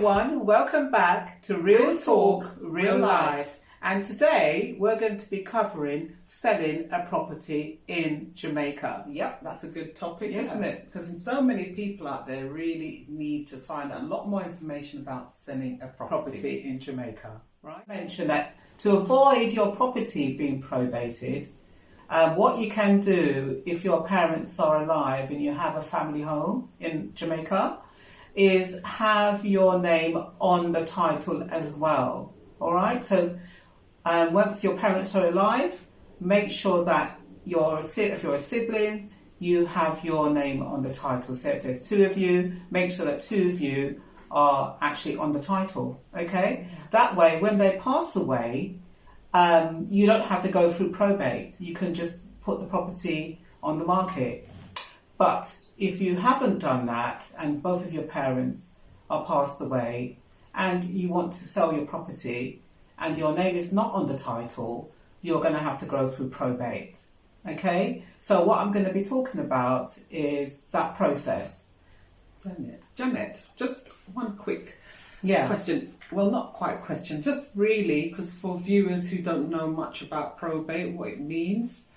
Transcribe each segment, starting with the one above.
everyone, welcome back to Real Talk, Real Life. And today we're going to be covering selling a property in Jamaica. Yep, that's a good topic, isn't it? Because so many people out there really need to find out a lot more information about selling a property in Jamaica. Right. I mentioned that to avoid your property being probated, what you can do if your parents are alive and you have a family home in Jamaica is have your name on the title as well. All right, so once your parents are alive, make sure that if you're a sibling, you have your name on the title. So if there's two of you, make sure that two of you are actually on the title. Okay, that way when they pass away, you don't have to go through probate. You can just put the property on the market. But if you haven't done that and both of your parents are passed away and you want to sell your property and your name is not on the title, you're going to have to go through probate. Okay? So what I'm going to be talking about is that process. Janet, just one quick question. Well, not quite question, just really, because for viewers who don't know much about probate, what it means,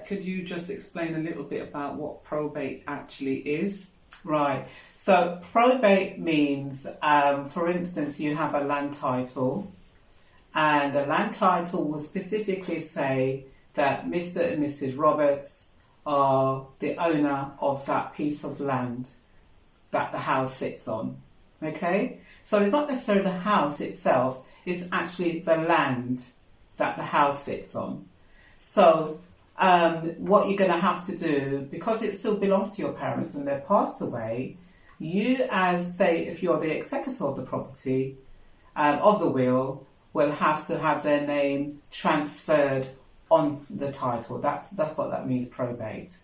could you just explain a little bit about what probate actually is? Right. So probate means, for instance, you have a land title, and a land title will specifically say that Mr. and Mrs. Roberts are the owner of that piece of land that the house sits on. Okay? So it's not necessarily the house itself, it's actually the land that the house sits on. So what you're going to have to do, because it still belongs to your parents and they're passed away, you as, say, if you're the executor of the property, of the will have to have their name transferred on the title. That's what that means, probate.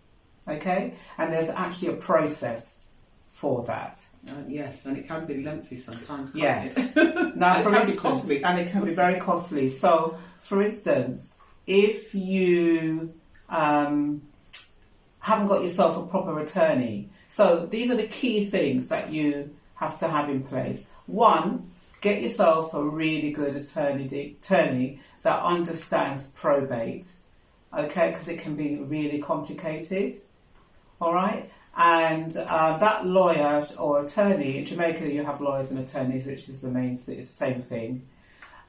Okay? And there's actually a process for that. Yes, and it can be lengthy sometimes, can't yes. it? Now, it can be costly. And it can be very costly. So, for instance, if you haven't got yourself a proper attorney, so these are the key things that you have to have in place. One, get yourself a really good attorney that understands probate, okay, because it can be really complicated, all right? And that lawyer or attorney, in Jamaica you have lawyers and attorneys, which is it's the same thing.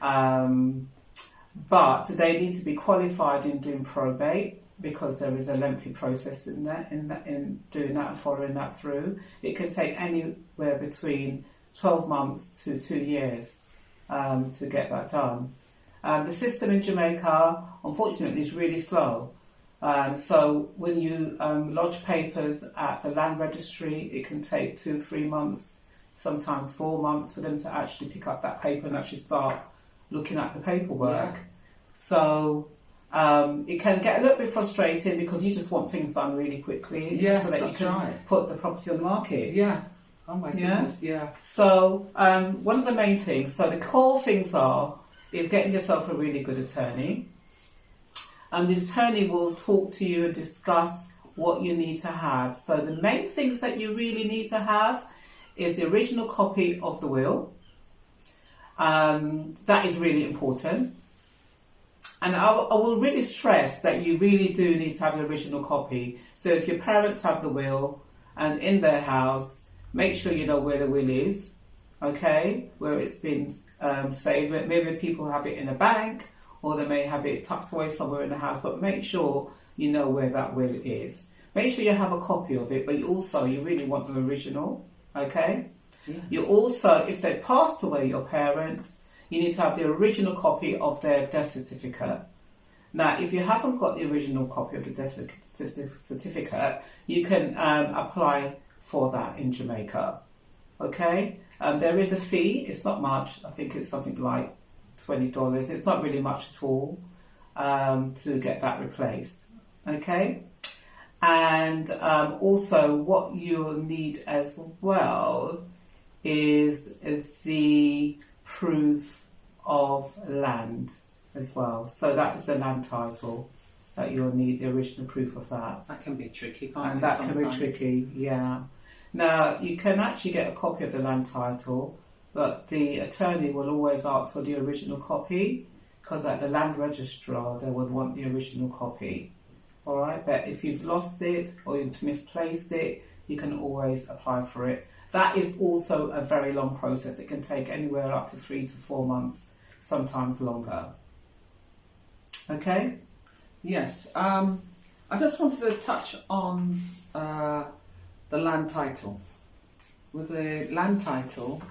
But they need to be qualified in doing probate because there is a lengthy process in doing that and following that through. It can take anywhere between 12 months to 2 years to get that done. The system in Jamaica, unfortunately, is really slow. So when you lodge papers at the land registry, it can take 2-3 months, sometimes 4 months for them to actually pick up that paper and actually start looking at the paperwork. So it can get a little bit frustrating because you just want things done really quickly so that you can put the property on the market. Yeah. Oh my goodness, So one of the main things, so the core things is getting yourself a really good attorney. And the attorney will talk to you and discuss what you need to have. So the main things that you really need to have is the original copy of the will. That is really important. And I will really stress that you really do need to have the original copy. So if your parents have the will and in their house, make sure you know where the will is, okay, where it's been saved. Maybe people have it in a bank or they may have it tucked away somewhere in the house, but make sure you know where that will is. Make sure you have a copy of it, but you really want the original, okay? Yes. You also, if they passed away, your parents, you need to have the original copy of their death certificate. Now, if you haven't got the original copy of the death certificate, you can apply for that in Jamaica, okay? There is a fee, it's not much, I think it's something like $20, it's not really much at all to get that replaced, okay? And also what you'll need as well is the proof of land as well. So that is the land title that you'll need, the original proof of that. That can be tricky, can't it? And that can be tricky, yeah. Now, you can actually get a copy of the land title but the attorney will always ask for the original copy, because at the land registrar they would want the original copy. All right, but if you've lost it or you've misplaced it, you can always apply for it. That is also a very long process. It can take anywhere up to 3 to 4 months, sometimes longer. Okay? Yes. I just wanted to touch on the land title. With the land title,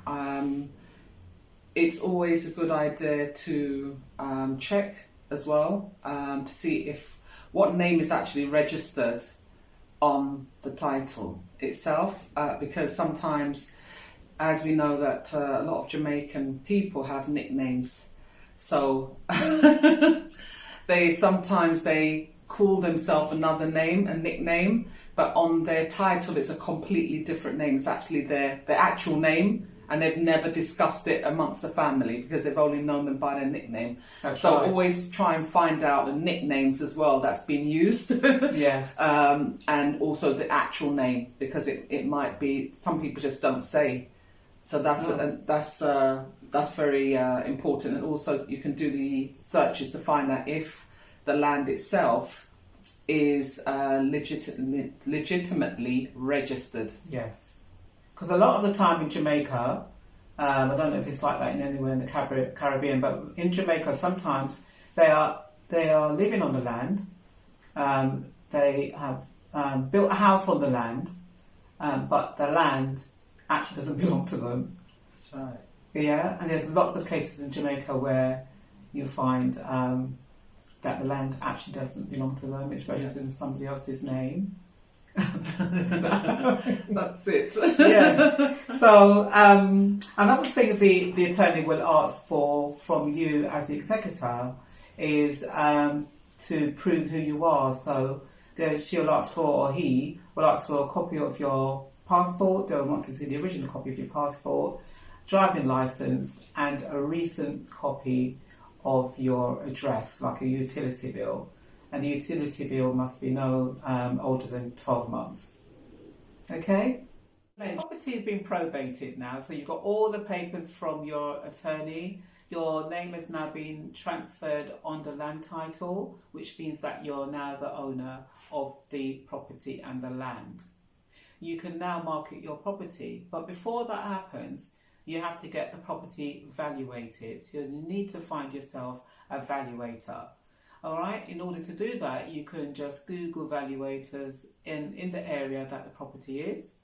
it's always a good idea to check as well to see if what name is actually registered on the title itself, because sometimes, as we know, that a lot of Jamaican people have nicknames, so they call themselves another name, a nickname, but on their title it's a completely different name. It's actually their actual name, and they've never discussed it amongst the family because they've only known them by their nickname. That's right. Always try and find out the nicknames as well that's been used. Yes. And also the actual name, because it might be, some people just don't say. So that's very important. And also you can do the searches to find out if the land itself is legitimately registered. Yes. Because a lot of the time in Jamaica, I don't know if it's like that in anywhere in the Caribbean, but in Jamaica sometimes they are living on the land. They have built a house on the land, but the land actually doesn't belong to them. That's right. Yeah, and there's lots of cases in Jamaica where you find that the land actually doesn't belong to them. It's registered in somebody else's name. That's it. Yeah. So another thing the attorney will ask for from you as the executor is to prove who you are. So she'll ask for, or he will ask for, a copy of your passport. They'll want to see the original copy of your passport, driving license, and a recent copy of your address, like a utility bill. And the utility bill must be no older than 12 months. Okay? The property has been probated now, so you've got all the papers from your attorney. Your name has now been transferred on the land title, which means that you're now the owner of the property and the land. You can now market your property, but before that happens, you have to get the property valuated. So you need to find yourself a valuator. All right, in order to do that, you can just Google valuators in the area that the property is,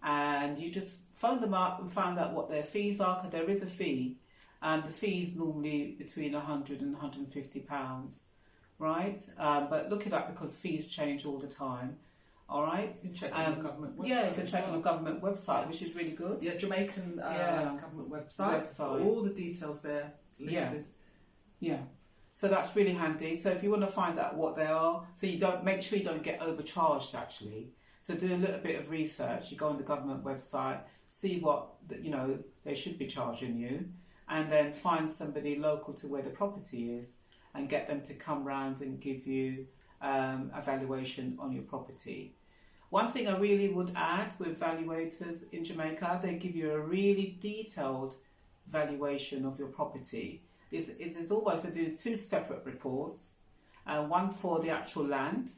and you just phone them up and find out what their fees are, because there is a fee, and the fee is normally between £100 and £150, right? But look it up because fees change all the time. All right. You can check on the government website. Yeah, you can check on the government website, which is really good. Yeah, Jamaican government website. All the details there listed. Yeah. So that's really handy. So if you want to find out what they are, so you don't, make sure you don't get overcharged actually. So do a little bit of research. You go on the government website, see what they should be charging you, and then find somebody local to where the property is and get them to come round and give you a valuation on your property. One thing I really would add with valuators in Jamaica, they give you a really detailed valuation of your property. It's always to do 2 separate reports, one for the actual land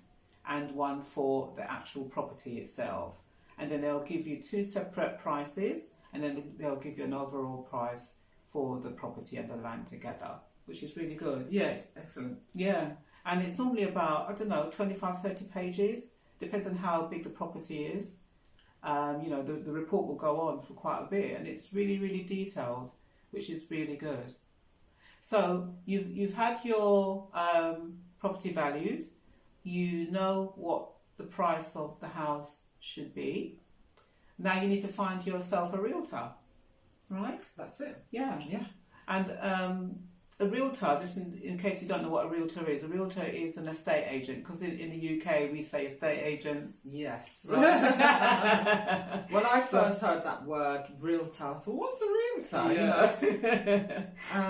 and one for the actual property itself. And then they'll give you 2 separate prices, and then they'll give you an overall price for the property and the land together, which is really good. Yes, excellent. Yeah, and it's normally about, 25-30 pages, depends on how big the property is. The report will go on for quite a bit, and it's really, really detailed, which is really good. So you've had your property valued, you know what the price of the house should be. Now you need to find yourself a realtor, right? That's it. Yeah. Yeah. And a realtor, just in case you don't know what a realtor is an estate agent, because in the UK we say estate agents. Yes. When I first heard that word realtor, I thought, what's a realtor?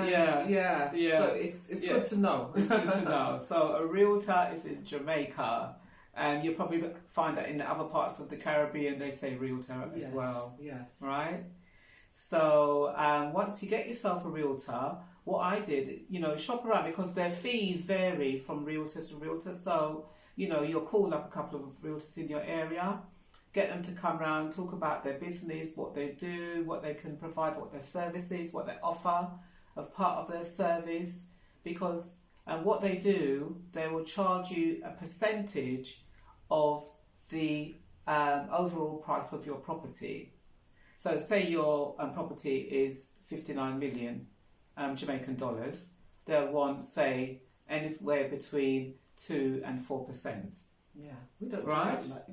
Yeah. Yeah. So it's good to know. It's good to know. So a realtor is in Jamaica, and you'll probably find that in the other parts of the Caribbean they say realtor as well. Yes. Right? So once you get yourself a realtor, what I did, shop around, because their fees vary from realtor to realtor. So, you'll call up a couple of realtors in your area, get them to come around, talk about their business, what they do, what they can provide, what their service is, what they offer of part of their service. Because what they do, they will charge you a percentage of the overall price of your property. So say your property is 59 million Jamaican dollars, they'll want, say, anywhere between 2 and 4%. Yeah, we don't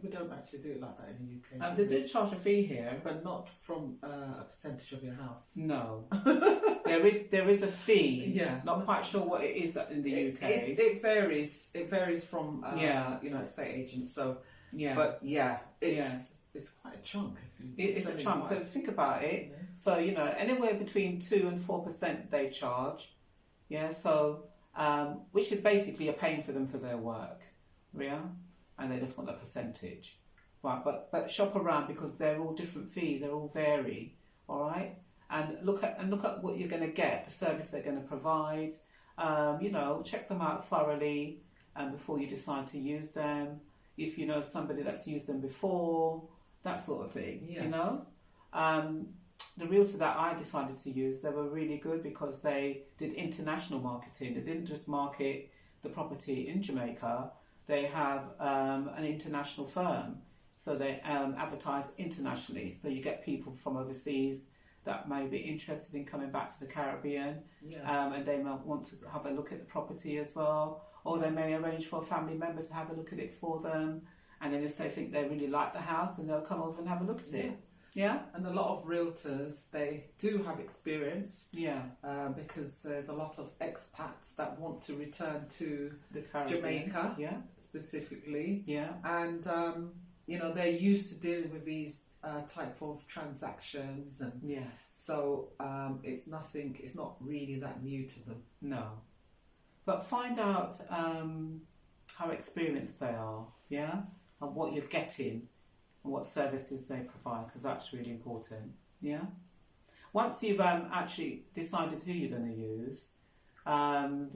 we don't actually do it like that in the UK. They do charge a fee here, but not from a percentage of your house. No, there is a fee. Yeah, not quite sure what it is that in the UK. It varies. It varies from estate agents. So but it's quite a chunk. It's a chunk. So think about it. Yeah. So anywhere between 2 and 4% they charge. Yeah. So which is basically you're paying for them for their work. Yeah. And they just want a percentage, right? But shop around, because they're all different fees. They all vary. All right. And look at what you're going to get, the service they're going to provide. Check them out thoroughly before you decide to use them. If you know somebody that's used them before, that sort of thing. Yes. The realtor that I decided to use, they were really good because they did international marketing. They didn't just market the property in Jamaica. They have an international firm, so they advertise internationally. So you get people from overseas that may be interested in coming back to the Caribbean, and they might want to have a look at the property as well, or they may arrange for a family member to have a look at it for them, and then if they think they really like the house, then they'll come over and have a look at it. Yeah, and a lot of realtors, they do have experience. Yeah, because there's a lot of expats that want to return to the Caribbean. Jamaica, specifically. Yeah, and they're used to dealing with these type of transactions, and so it's nothing. It's not really that new to them. No, but find out how experienced they are. Yeah, and what you're getting. And what services they provide, because that's really important. Yeah. Once you've actually decided who you're going to use,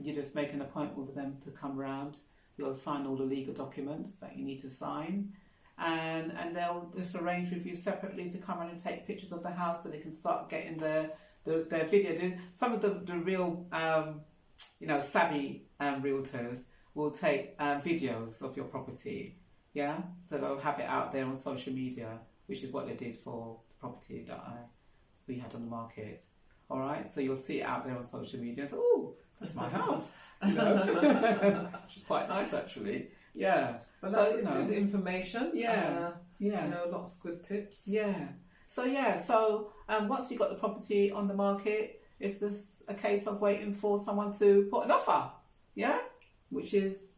you just make an appointment with them to come round. You'll sign all the legal documents that you need to sign, and they'll just arrange with you separately to come around and take pictures of the house, so they can start getting their video. Some of the real savvy realtors will take videos of your property. Yeah, so they'll have it out there on social media, which is what they did for the property that we had on the market. All right, so you'll see it out there on social media. So, oh, that's my house, which is quite nice actually. Yeah, but that's good information. Yeah, lots of good tips. Yeah. So once you've got the property on the market, it's just a case of waiting for someone to put an offer. Yeah, which is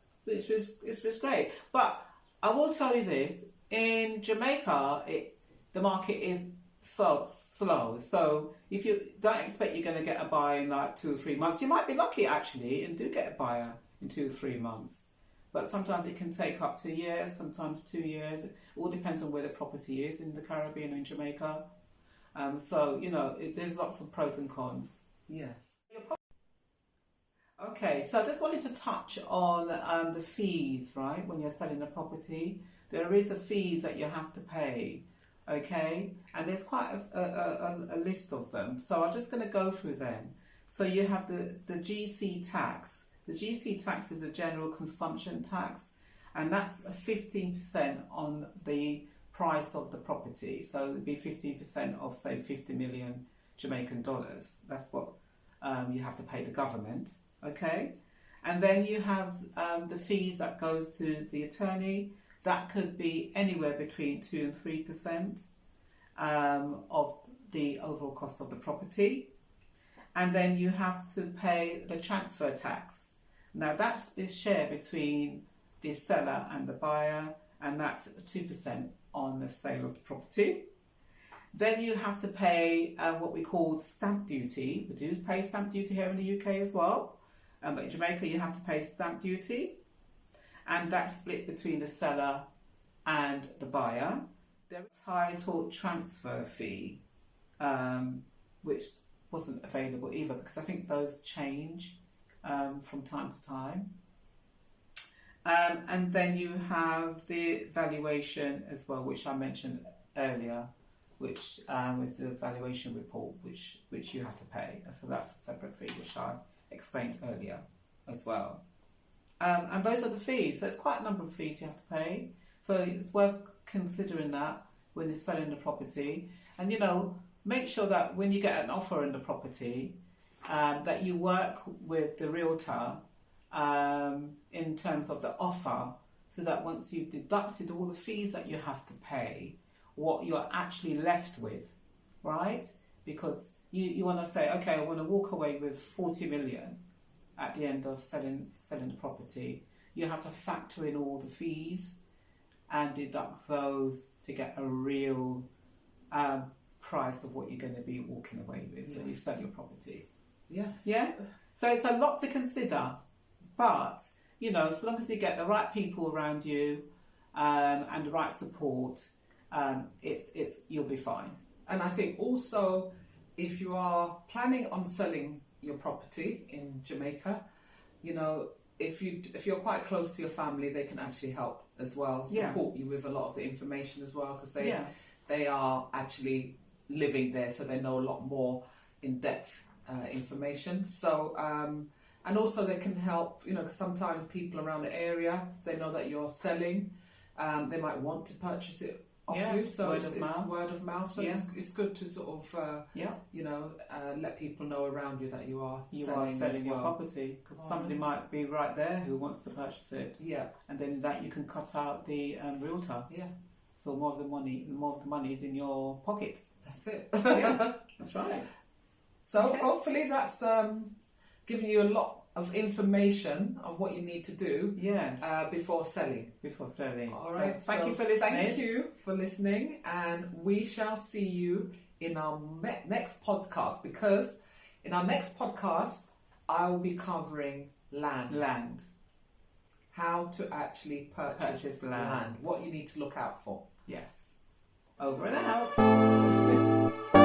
great, but I will tell you this, in Jamaica, the market is so slow. So if you don't expect you're going to get a buyer in like 2 or 3 months, you might be lucky actually and do get a buyer in 2 or 3 months. But sometimes it can take up to a year, sometimes 2 years. It all depends on where the property is in the Caribbean or in Jamaica. There's lots of pros and cons. Yes. Okay, so I just wanted to touch on the fees, right? When you're selling a property, there is a fees that you have to pay, okay? And there's quite a list of them. So I'm just going to go through them. So you have the GC tax. The GC tax is a general consumption tax, and that's 15% on the price of the property. So it would be 15% of, say, 50 million Jamaican dollars. That's what you have to pay the government. Okay, and then you have the fees that goes to the attorney. That could be anywhere between 2 and 3% of the overall cost of the property. And then you have to pay the transfer tax. Now that is shared between the seller and the buyer, and that's 2% on the sale of the property. Then you have to pay what we call stamp duty. We do pay stamp duty here in the UK as well. But in Jamaica, you have to pay stamp duty, and that's split between the seller and the buyer. There is title transfer fee. which wasn't available either, because I think those change from time to time. And then you have the valuation as well, which I mentioned earlier, which is the valuation report, which you have to pay. So that's a separate fee, which I explained earlier as well. And those are the fees. So it's quite a number of fees you have to pay. So it's worth considering that when you're selling the property. And, you know, make sure that when you get an offer in the property, that you work with the realtor in terms of the offer, so that once you've deducted all the fees that you have to pay, what you're actually left with, right? Because you want to say, okay, I want to walk away with 40 million at the end of selling the property. You have to factor in all the fees and deduct those to get a real price of what you're going to be walking away with when you sell your property. Yes. Yeah? So it's a lot to consider, but, you know, so long as you get the right people around you and the right support, you'll be fine. And I think also, if you are planning on selling your property in Jamaica, you know, if you're quite close to your family, they can actually help as well, support you with a lot of the information as well, because they are actually living there, so they know a lot more in-depth information. So and also they can help, you know, because sometimes people around the area, they know that you're selling, they might want to purchase it off you, so it's word of mouth. So it's good to sort of you know, let people know around you that you are selling your property, because somebody might be right there who wants to purchase it. Yeah, and then that you can cut out the realtor. Yeah. So more of the money is in your pocket. That's it. Yeah, that's right. So hopefully that's giving you a lot of information of what you need to do before selling. All right. So thank you for listening. Thank you for listening, and we shall see you in our next podcast, because in our next podcast I will be covering land. How to actually purchase land. What you need to look out for. Yes. Over and out.